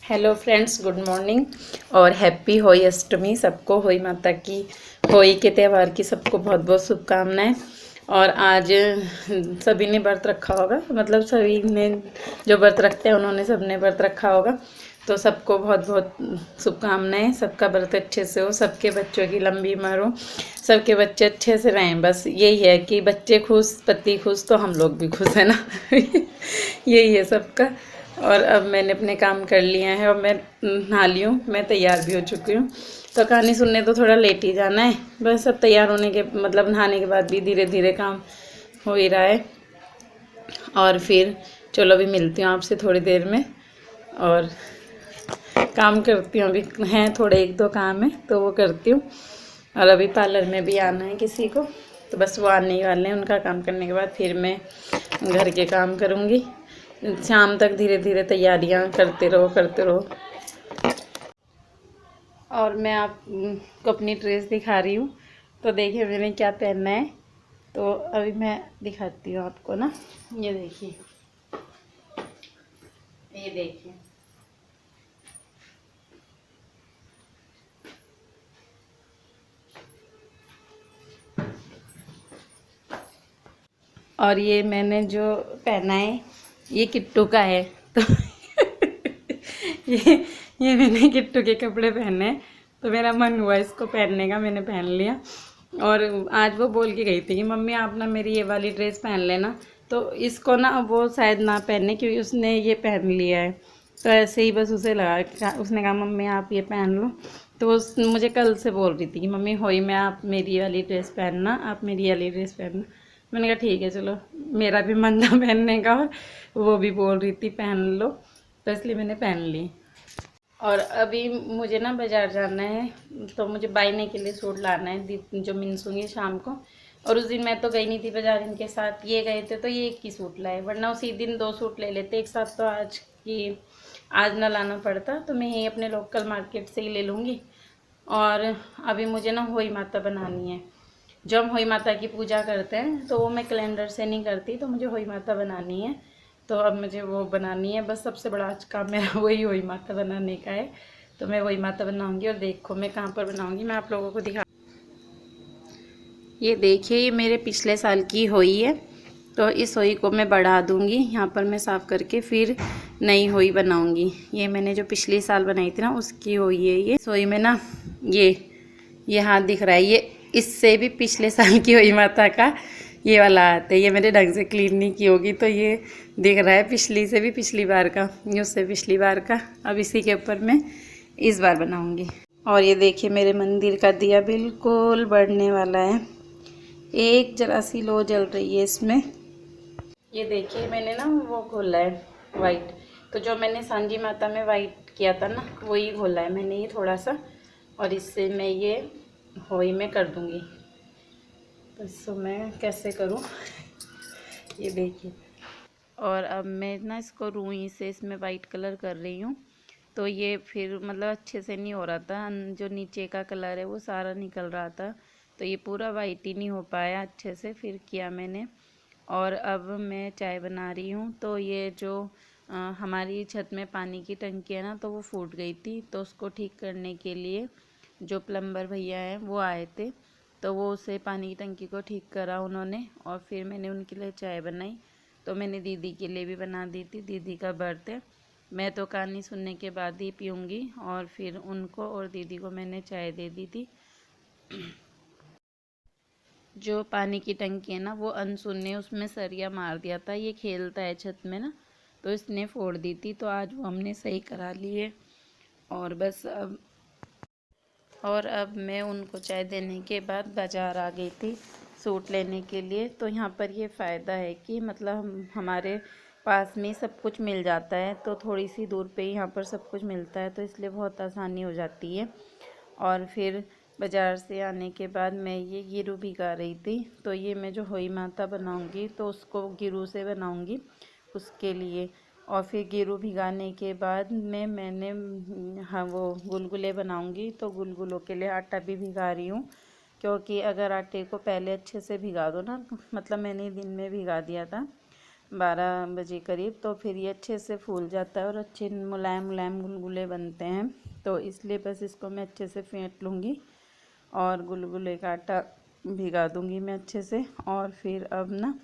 Hello friends, good morning और happy होई अष्टमी। सबको होई माता की, होई के त्यौहार की सबको बहुत बहुत शुभकामनाएं। और आज सभी ने व्रत रखा होगा, मतलब सभी ने जो व्रत रखते हैं उन्होंने सबने व्रत रखा होगा। तो सबको बहुत बहुत शुभकामनाएं। सबका व्रत अच्छे से हो, सबके बच्चों की लंबी उम्र हो, सबके बच्चे अच्छे से रहें। बस यही है कि बच्चे खुश, पति खुश, तो हम लोग भी खुश है ना। यही है सबका। और अब मैंने अपने काम कर लिया है और मैं नहा ली हूँ, मैं तैयार भी हो चुकी हूँ। तो कहानी सुनने तो थोड़ा लेट ही जाना है, बस अब तैयार होने के मतलब नहाने के बाद भी धीरे धीरे काम हो ही रहा है। और फिर चलो अभी मिलती हूँ आपसे थोड़ी देर में। और काम करती हूँ, अभी हैं थोड़े एक दो काम है तो वो करती हूँ। और अभी पार्लर में भी आना है किसी को, तो बस वो आने ही वाले हैं। उनका काम करने के बाद फिर मैं घर के काम करूँगी। शाम तक धीरे धीरे तैयारियां करते रहो। और मैं आपको अपनी ड्रेस दिखा रही हूँ, तो देखिए मैंने क्या पहनना है। तो अभी मैं दिखाती हूँ आपको ना, ये देखिए, ये देखिए। और ये मैंने जो पहना है ये किट्टू का है। तो ये ये मैंने किट्टू के कपड़े पहने हैं, तो मेरा मन हुआ इसको पहनने का, मैंने पहन लिया। और आज वो बोल के गई थी कि मम्मी आप ना मेरी ये वाली ड्रेस पहन लेना। तो इसको ना वो शायद ना पहने, क्योंकि उसने ये पहन लिया है। तो ऐसे ही बस उसे लगा, उसने कहा मम्मी आप ये पहन लो। तो उस मुझे कल से बोल रही थी कि मम्मी होई में आप मेरी वाली ड्रेस पहनना, आप मेरी वाली ड्रेस पहनना। मैंने कहा ठीक है चलो, मेरा भी मन था पहनने का और वो भी बोल रही थी पहन लो, तो इसलिए मैंने पहन ली। और अभी मुझे ना बाज़ार जाना है, तो मुझे बायने के लिए सूट लाना है जो मिनसूंगी शाम को। और उस दिन मैं तो गई नहीं थी बाज़ार, इनके साथ ये गए थे तो ये एक ही सूट लाए, वरना उसी दिन दो सूट ले लेते एक साथ। तो आज ना लाना पड़ता, तो मैं यही अपने लोकल मार्केट से ही ले लूँगी। और अभी मुझे ना होई माता बनानी है। जब हम होई माता की पूजा करते हैं तो वो मैं कैलेंडर से नहीं करती, तो मुझे होई माता बनानी है। तो अब मुझे वो बनानी है, बस सबसे बड़ा आज काम मेरा वही होई माता बनाने का है। तो मैं वही माता बनाऊंगी। और देखो मैं कहाँ पर बनाऊंगी, मैं आप लोगों को दिखा। ये देखिए, ये मेरे पिछले साल की होई है, तो इस होई को मैं बढ़ा दूंगी। यहाँ पर मैं साफ़ करके फिर नई होई बनाऊंगी। ये मैंने जो पिछले साल बनाई थी ना उसकी होई है ये। इस होई में ना ये हाथ दिख रहा है, ये इससे भी पिछले साल की होई माता का ये वाला हाथ है। ये मैंने ढंग से क्लीन नहीं की होगी, तो ये दिख रहा है पिछली से भी पिछली बार का, ये उससे पिछली बार का। अब इसी के ऊपर मैं इस बार बनाऊंगी। और ये देखिए मेरे मंदिर का दिया बिल्कुल बढ़ने वाला है, एक जरा सी लो जल रही है इसमें। ये देखिए मैंने ना वो घोला है वाइट, तो जो मैंने सांझी माता में वाइट किया था ना वही घोला है मैंने ये थोड़ा सा। और इससे मैं ये होई में कर दूंगी। तो इसको मैं कैसे करूं, ये देखिए। और अब मैं ना इसको रुई से इसमें वाइट कलर कर रही हूँ। तो ये फिर मतलब अच्छे से नहीं हो रहा था, जो नीचे का कलर है वो सारा निकल रहा था, तो ये पूरा वाइट ही नहीं हो पाया अच्छे से। फिर किया मैंने। और अब मैं चाय बना रही हूँ। तो ये जो हमारी छत में पानी की टंकी है ना, तो वो फूट गई थी, तो उसको ठीक करने के लिए जो प्लम्बर भैया हैं वो आए थे। तो वो उसे पानी की टंकी को ठीक करा उन्होंने, और फिर मैंने उनके लिए चाय बनाई। तो मैंने दीदी के लिए भी बना दी थी, दीदी का बर्थ है। मैं तो कहानी सुनने के बाद ही पीऊँगी, और फिर उनको और दीदी को मैंने चाय दे दी थी। जो पानी की टंकी है ना वो अनसुन ने उसमें सरिया मार दिया था, ये खेलता है छत में ना, तो इसने फोड़ दी थी। तो आज वो हमने सही करा ली है। और बस अब मैं उनको चाय देने के बाद बाज़ार आ गई थी सूट लेने के लिए। तो यहाँ पर ये फ़ायदा है कि मतलब हमारे पास में सब कुछ मिल जाता है, तो थोड़ी सी दूर पे ही यहाँ पर सब कुछ मिलता है, तो इसलिए बहुत आसानी हो जाती है। और फिर बाज़ार से आने के बाद मैं ये गिरू भिगा रही थी। तो ये मैं जो होई माता बनाऊंगी तो उसको गिरू से बनाऊंगी उसके लिए। और फिर गिरू भिगाने के बाद मैंने हाँ वो गुलगुले बनाऊंगी, तो गुलगुलों के लिए आटा भी भिगा रही हूँ। क्योंकि अगर आटे को पहले अच्छे से भिगा दो ना, मतलब मैंने दिन में भिगा दिया था, 12 बजे करीब, तो फिर ये अच्छे से फूल जाता है और अच्छे मुलायम मुलायम गुलगुले बनते हैं। तो इसलिए बस इसको मैं अच्छे से फेंट लूँगी और गुलगुले का आटा भिगा दूँगी मैं अच्छे से। और फिर अब ना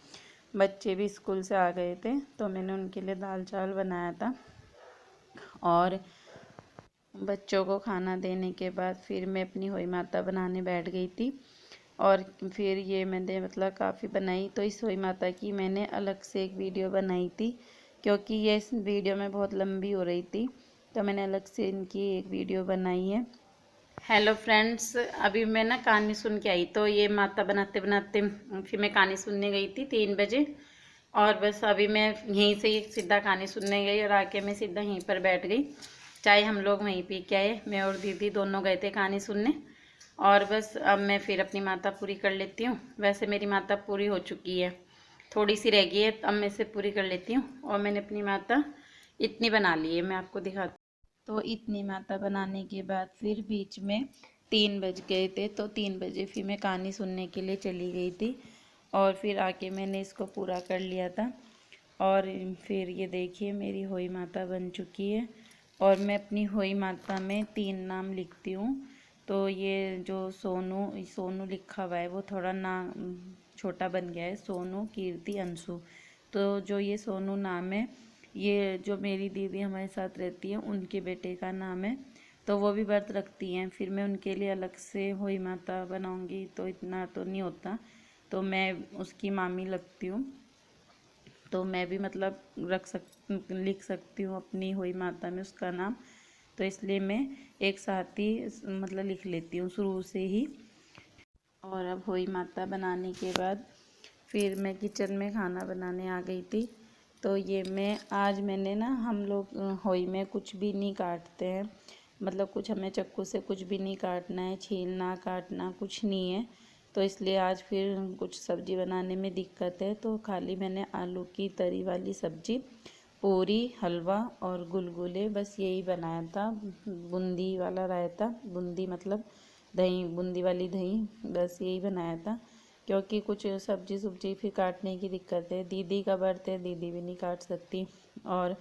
बच्चे भी स्कूल से आ गए थे, तो मैंने उनके लिए दाल चावल बनाया था। और बच्चों को खाना देने के बाद फिर मैं अपनी होई माता बनाने बैठ गई थी। और फिर ये मैंने मतलब काफ़ी बनाई। तो इस होई माता की मैंने अलग से एक वीडियो बनाई थी, क्योंकि ये इस वीडियो में बहुत लंबी हो रही थी, तो मैंने अलग से इनकी एक वीडियो बनाई है। हेलो फ्रेंड्स, अभी मैं ना कहानी सुन के आई। तो ये माता बनाते बनाते फिर मैं कहानी सुनने गई थी 3 बजे। और बस अभी मैं यहीं से ही सीधा कहानी सुनने गई और आके मैं सीधा यहीं पर बैठ गई। चाय हम लोग वहीं पी के आए, मैं और दीदी दोनों गए थे कहानी सुनने। और बस अब मैं फिर अपनी माता पूरी कर लेती हूँ। वैसे मेरी माता पूरी हो चुकी है, थोड़ी सी रह गई है, अब मैं इसे पूरी कर लेती हूँ। और मैंने अपनी माता इतनी बना ली है, मैं आपको दिखाती हूँ। तो इतनी माता बनाने के बाद फिर बीच में 3 बज गए थे, तो 3 बजे फिर मैं कहानी सुनने के लिए चली गई थी। और फिर आके मैंने इसको पूरा कर लिया था। और फिर ये देखिए मेरी होई माता बन चुकी है। और मैं अपनी होई माता में 3 नाम लिखती हूँ। तो ये जो सोनू सोनू लिखा हुआ है वो थोड़ा ना छोटा बन गया है, सोनू कीर्ति अंशु। तो जो ये सोनू नाम है, ये जो मेरी दीदी हमारे साथ रहती है उनके बेटे का नाम है। तो वो भी व्रत रखती हैं, फिर मैं उनके लिए अलग से होई माता बनाऊंगी तो इतना तो नहीं होता, तो मैं उसकी मामी लगती हूँ। तो मैं भी मतलब लिख सकती हूँ अपनी होई माता में उसका नाम। तो इसलिए मैं एक साथ ही मतलब लिख लेती हूँ शुरू से ही। और अब होई माता बनाने के बाद फिर मैं किचन में खाना बनाने आ गई थी। तो ये आज मैंने ना, हम लोग होई में कुछ भी नहीं काटते हैं, मतलब कुछ हमें चाकू से कुछ भी नहीं काटना है, छीलना काटना कुछ नहीं है। तो इसलिए आज फिर कुछ सब्ज़ी बनाने में दिक्कत है, तो खाली मैंने आलू की तरी वाली सब्ज़ी, पूरी, हलवा और गुलगुले बस यही बनाया था। बूंदी वाला रायता, बूंदी मतलब दही, बूंदी वाली दही, बस यही बनाया था। क्योंकि कुछ सब्जी सुब्जी फिर काटने की दिक्कत है, दीदी का व्रत है, दीदी भी नहीं काट सकती। और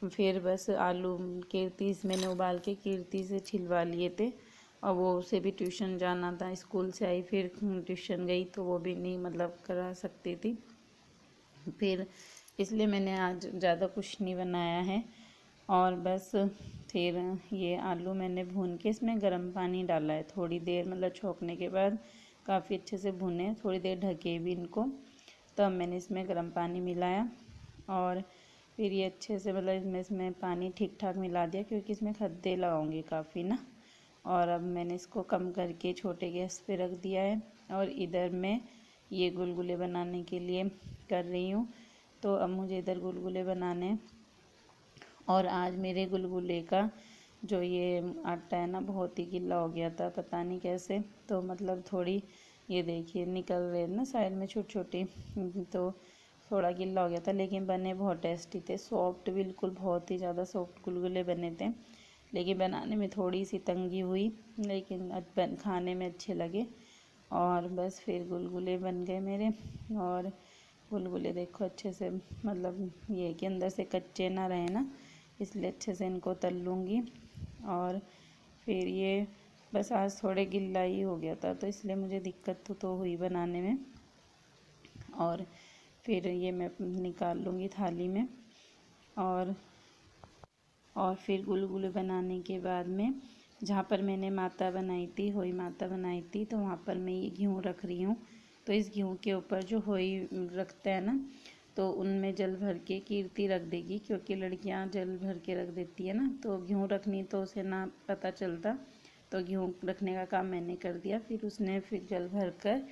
फिर बस आलू कीर्ति मैंने उबाल के कीर्ति से छिलवा लिए थे। और वो उसे भी ट्यूशन जाना था, स्कूल से आई फिर ट्यूशन गई, तो वो भी नहीं मतलब करा सकती थी फिर, इसलिए मैंने आज ज़्यादा कुछ नहीं बनाया है। और बस फिर ये आलू मैंने भून के इसमें गर्म पानी डाला है थोड़ी देर, मतलब छोंकने के बाद काफ़ी अच्छे से भुने, थोड़ी देर ढके भी इनको। तब मैंने इसमें गर्म पानी मिलाया और फिर ये अच्छे से मतलब इसमें पानी ठीक ठाक मिला दिया, क्योंकि इसमें खद्दे लगाऊंगी काफ़ी ना। और अब मैंने इसको कम करके छोटे गैस पे रख दिया है। और इधर मैं ये गुलगुले बनाने के लिए कर रही हूँ। तो अब मुझे इधर गुलगुले बनाने हैं। और आज मेरे गुलगुले का जो ये आटा है ना, बहुत ही गीला हो गया था, पता नहीं कैसे। तो मतलब थोड़ी ये देखिए निकल रहे ना साइड में छोटी छोटी, तो थोड़ा गीला हो गया था, लेकिन बने बहुत टेस्टी थे, सॉफ्ट, बिल्कुल बहुत ही ज़्यादा सॉफ्ट गुलगुले बने थे। लेकिन बनाने में थोड़ी सी तंगी हुई, लेकिन खाने में अच्छे लगे। और बस फिर गुलगुले बन गए मेरे। और गुलगुले देखो अच्छे से, मतलब ये कि अंदर से कच्चे ना रहे ना, इसलिए अच्छे से इनको तल लूँगी। और फिर ये बस आज थोड़े गिल्ला ही हो गया था, तो इसलिए मुझे दिक्कत तो हुई बनाने में। और फिर ये मैं निकाल लूँगी थाली में। और फिर गुलगुले बनाने के बाद में जहाँ पर मैंने माता बनाई थी, होई माता बनाई थी, तो वहाँ पर मैं ये घी रख रही हूँ। तो इस घी के ऊपर जो होई रखता है ना, तो उनमें जल भर के कीर्ति रख देगी, क्योंकि लड़कियाँ जल भर के रख देती है ना, तो घी रखनी तो उसे ना पता चलता। तो घी रखने का काम मैंने कर दिया, फिर उसने फिर जल भर कर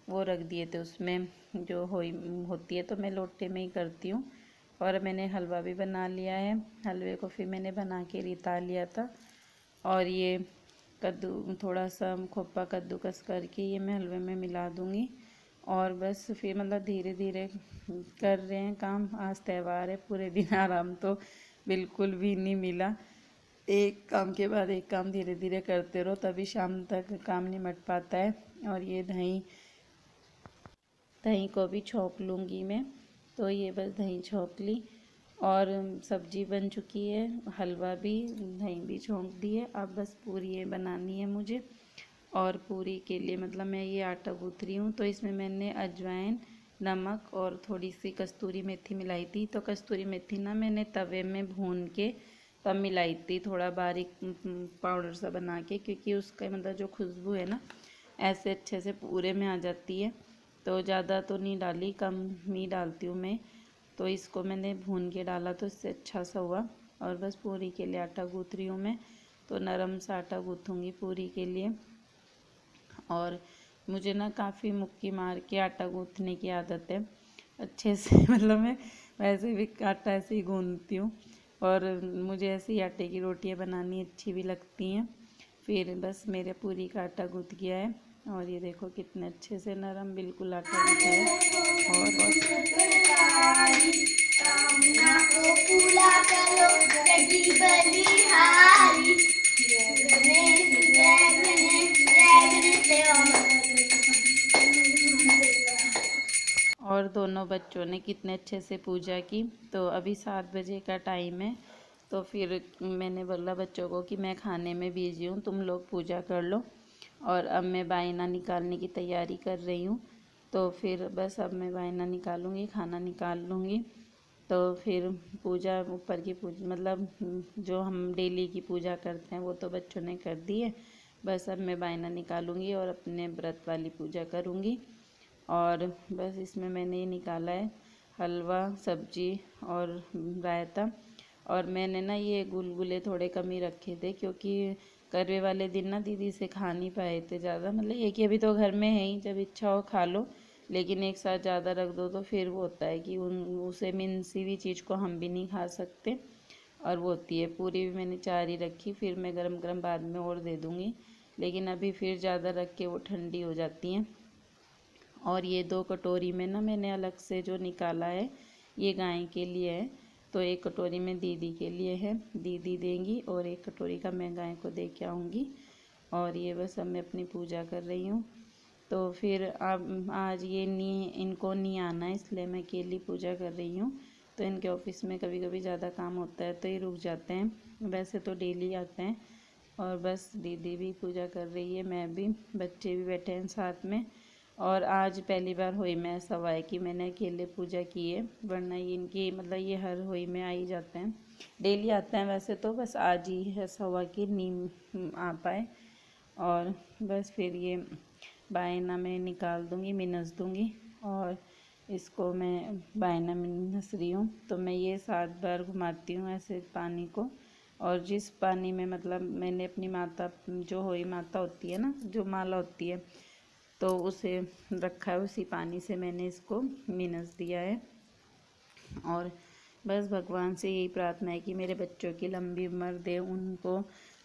वो रख दिए थे उसमें जो होई होती है, तो मैं लोटे में ही करती हूँ। और मैंने हलवा भी बना लिया है, हलवे को फिर मैंने बना के रिता लिया था। और ये कद्दू, थोड़ा सा खोपा कद्दूकस करके ये मैं हलवे में मिला दूँगी। और बस फिर मतलब धीरे धीरे कर रहे हैं काम, आज त्यौहार है, पूरे दिन आराम तो बिल्कुल भी नहीं मिला। एक काम के बाद एक काम धीरे धीरे करते रहो, तभी शाम तक काम निमट पाता है। और ये दही को भी छोंक लूँगी मैं। तो ये बस दही छोंक ली और सब्जी बन चुकी है, हलवा भी, दही भी छोंक दी है। अब बस पूरी ये बनानी है मुझे। और पूरी के लिए मतलब मैं ये आटा गूँथ रही हूँ। तो इसमें मैंने अजवाइन, नमक और थोड़ी सी कस्तूरी मेथी मिलाई थी। तो कस्तूरी मेथी ना मैंने तवे में भून के तब मिलाई थी, थोड़ा बारीक पाउडर सा बना के, क्योंकि उसका मतलब जो खुशबू है ना ऐसे अच्छे से पूरे में आ जाती है। तो ज़्यादा तो नहीं डाली, कम ही डालती हूँ मैं। तो इसको मैंने भून के डाला तो इससे अच्छा सा हुआ। और बस पूरी के लिए आटा गूँथ रही हूँ मैं। तो नरम सा आटा गूँथूँगी पूरी के लिए। और मुझे ना काफ़ी मुक्की मार के आटा गूँथने की आदत है अच्छे से मतलब मैं वैसे भी आटा ऐसे ही गूँथती हूँ। और मुझे ऐसे ही आटे की रोटियां बनानी अच्छी भी लगती हैं। फिर बस मेरे पूरी का आटा गूँथ गया है। और ये देखो कितने अच्छे से नरम बिल्कुल आटा गूँथा है। और दोनों बच्चों ने कितने अच्छे से पूजा की। तो अभी 7 बजे का टाइम है। तो फिर मैंने बोला बच्चों को कि मैं खाने में बिजी हूँ, तुम लोग पूजा कर लो। और अब मैं बायना निकालने की तैयारी कर रही हूँ। तो फिर बस अब मैं बायना निकालूँगी, खाना निकाल लूँगी। तो फिर पूजा, ऊपर की पूजा मतलब जो हम डेली की पूजा करते हैं वो तो बच्चों ने कर दी है। बस अब मैं बायना निकालूँगी और अपने व्रत वाली पूजा करूँगी। और बस इसमें मैंने ये निकाला है हलवा, सब्जी और रायता। और मैंने ना ये गुलगुले थोड़े कम ही रखे थे, क्योंकि करवे वाले दिन ना दीदी से खा नहीं पाए थे ज़्यादा। मतलब ये कि अभी तो घर में है ही, जब इच्छा हो खा लो, लेकिन एक साथ ज़्यादा रख दो तो फिर वो होता है कि उसे मिनसी हुई चीज़ को हम भी नहीं खा सकते। और वो होती है। पूरी भी मैंने 4 ही रखी, फिर मैं गरम गरम बाद में और दे दूँगी, लेकिन अभी फिर ज़्यादा रख के वो ठंडी हो जाती हैं। और ये 2 कटोरी में ना मैंने अलग से जो निकाला है ये गाय के लिए है। तो 1 कटोरी में दीदी के लिए है, दीदी देंगी, और 1 कटोरी का मैं गाय को दे के आऊँगी। और ये बस अब मैं अपनी पूजा कर रही हूँ। तो फिर अब आज ये नहीं, इनको नहीं आना है, इसलिए मैं अकेली पूजा कर रही हूँ। तो इनके ऑफिस में कभी कभी ज़्यादा काम होता है तो ये रुक जाते हैं, वैसे तो डेली आते हैं। और बस दीदी भी पूजा कर रही है, मैं भी, बच्चे भी बैठे हैं साथ में। और आज पहली बार हुई में ऐसा हुआ है कि मैंने अकेले पूजा की है, वरना ये इनकी मतलब ये हर हुई में आ ही जाते हैं, डेली आते हैं वैसे तो, बस आज ही ऐसा हुआ कि नहीं आ पाए। और बस फिर ये बायना में निकाल दूँगी, मिनस दूँगी। और इसको मैं बायना में मिनस रही हूँ। तो मैं ये 7 बार घुमाती हूँ ऐसे पानी को। और जिस पानी में मतलब मैंने अपनी माता, जो होई माता होती है ना, जो माला होती है, तो उसे रखा है, उसी पानी से मैंने इसको मिनस दिया है। और बस भगवान से यही प्रार्थना है कि मेरे बच्चों की लंबी उम्र दे, उनको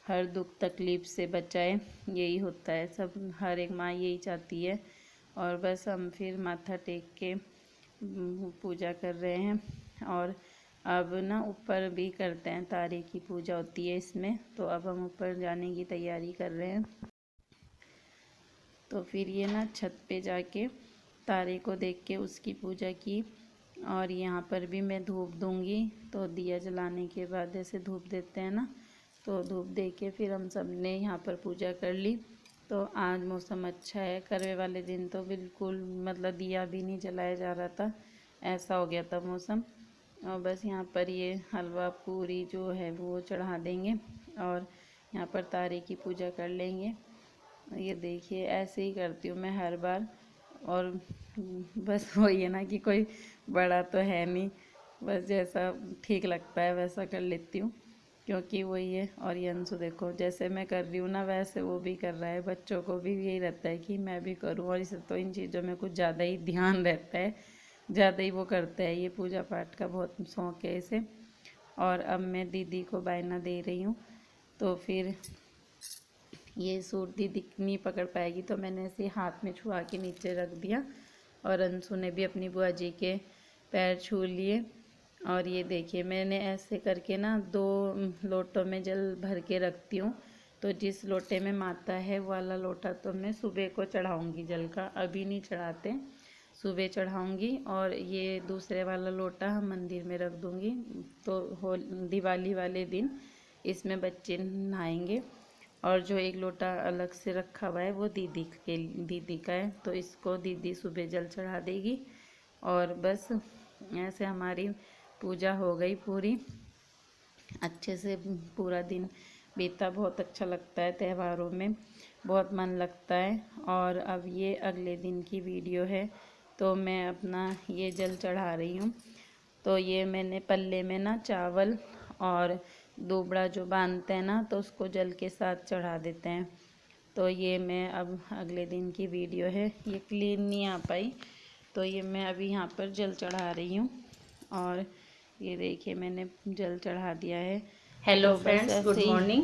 हर दुख तकलीफ़ से बचाए। यही होता है, सब हर एक माँ यही चाहती है। और बस हम फिर माथा टेक के पूजा कर रहे हैं। और अब ना ऊपर भी करते हैं, तारे की पूजा होती है इसमें, तो अब हम ऊपर जाने की तैयारी कर रहे हैं। तो फिर ये ना छत पे जाके तारे को देख के उसकी पूजा की। और यहाँ पर भी मैं धूप दूँगी। तो दिया जलाने के बाद जैसे धूप देते हैं ना, तो धूप दे के फिर हम सब ने यहाँ पर पूजा कर ली। तो आज मौसम अच्छा है, करवे वाले दिन तो बिल्कुल मतलब दिया भी नहीं जलाया जा रहा था, ऐसा हो गया था मौसम। और बस यहाँ पर ये हलवा पूरी जो है वो चढ़ा देंगे और यहाँ पर तारे की पूजा कर लेंगे। ये देखिए ऐसे ही करती हूँ मैं हर बार। और बस वही है ना कि कोई बड़ा तो है नहीं, बस जैसा ठीक लगता है वैसा कर लेती हूँ, क्योंकि वही है। और ये अंशु देखो जैसे मैं कर रही हूँ ना वैसे वो भी कर रहा है, बच्चों को भी यही रहता है कि मैं भी करूँ। और इसे तो इन चीज़ों में कुछ ज़्यादा ही ध्यान रहता है, ज़्यादा ही वो करता है, ये पूजा पाठ का बहुत शौक़ है इसे। और अब मैं दीदी को बायना दे रही हूँ। तो फिर ये सूट दीदी नहीं पकड़ पाएगी, तो मैंने ऐसे हाथ में छुआ के नीचे रख दिया। और अंशु ने भी अपनी बुआ जी के पैर छू लिए। और ये देखिए मैंने ऐसे करके ना 2 लोटों में जल भर के रखती हूँ। तो जिस लोटे में माता है वो वाला लोटा तो मैं सुबह को चढ़ाऊँगी जल का, अभी नहीं चढ़ाते, सुबह चढ़ाऊंगी और ये दूसरे वाला लोटा हम मंदिर में रख दूंगी। तो दिवाली वाले दिन इसमें बच्चे नहाएंगे। और जो एक लोटा अलग से रखा हुआ है वो दीदी का है, तो इसको दीदी सुबह जल चढ़ा देगी। और बस ऐसे हमारी पूजा हो गई पूरी अच्छे से। पूरा दिन बीता, बहुत अच्छा लगता है, त्योहारों में बहुत मन लगता है। और अब ये अगले दिन की वीडियो है, तो मैं अपना ये जल चढ़ा रही हूँ। तो ये मैंने पल्ले में ना चावल और दोबड़ा जो बांधते हैं ना, तो उसको जल के साथ चढ़ा देते हैं। तो ये मैं अब अगले दिन की वीडियो है, ये क्लीन नहीं आ पाई, तो ये मैं अभी यहाँ पर जल चढ़ा रही हूँ। और ये देखिए मैंने जल चढ़ा दिया है। Hello friends, good morning.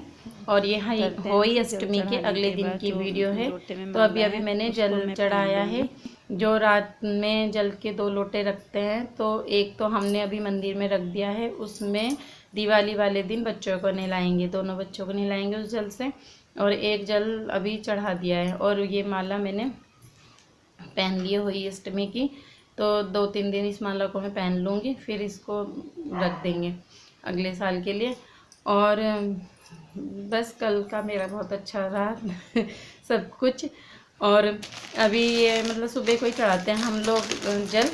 और ये होली अष्टमी के अगले दिन की वीडियो है। तो अभी मैंने जल चढ़ाया है। जो रात में जल के 2 लोटे रखते हैं, तो एक तो हमने अभी मंदिर में रख दिया है, उसमें दिवाली वाले दिन बच्चों को नहलाएंगे, दोनों बच्चों को नहलाएंगे उस जल से। और एक जल अभी चढ़ा दिया है। और ये माला मैंने पहन ली हुई अष्टमी की, तो 2-3 दिन इस माला को मैं पहन लूँगी, फिर इसको रख देंगे अगले साल के लिए। और बस कल का मेरा बहुत अच्छा रहा सब कुछ। और अभी ये मतलब सुबह को ही चढ़ाते हैं हम लोग जल,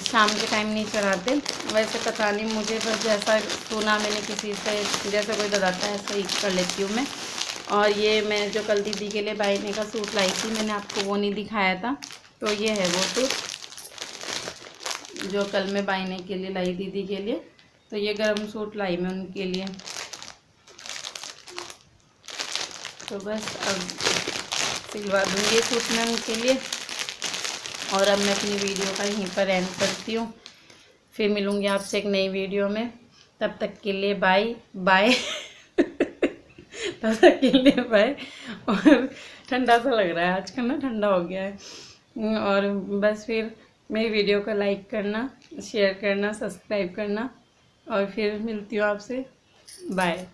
शाम के टाइम नहीं चढ़ाते। वैसे पता नहीं मुझे, बस जैसा सुना मैंने किसी से, जैसा कोई बताता है ऐसा ही कर लेती हूँ मैं। और ये मैं जो कल दीदी के लिए बायने का सूट लाई थी, मैंने आपको वो नहीं दिखाया था, तो ये है वो सूट जो कल मैं बायने के लिए लाई दीदी के लिए। तो ये गर्म सूट लाई मैं उनके लिए। तो बस अब सिलवा दूँगी सूट मैं उनके लिए। और अब मैं अपनी वीडियो का यहीं पर एंड करती हूँ, फिर मिलूँगी आपसे एक नई वीडियो में। तब तक के लिए बाय बाय तब तक के लिए बाय। और ठंडा सा लग रहा है आजकल ना, ठंडा हो गया है। और बस फिर मेरी वीडियो को लाइक करना, शेयर करना, सब्सक्राइब करना। और फिर मिलती हूँ आपसे, बाय।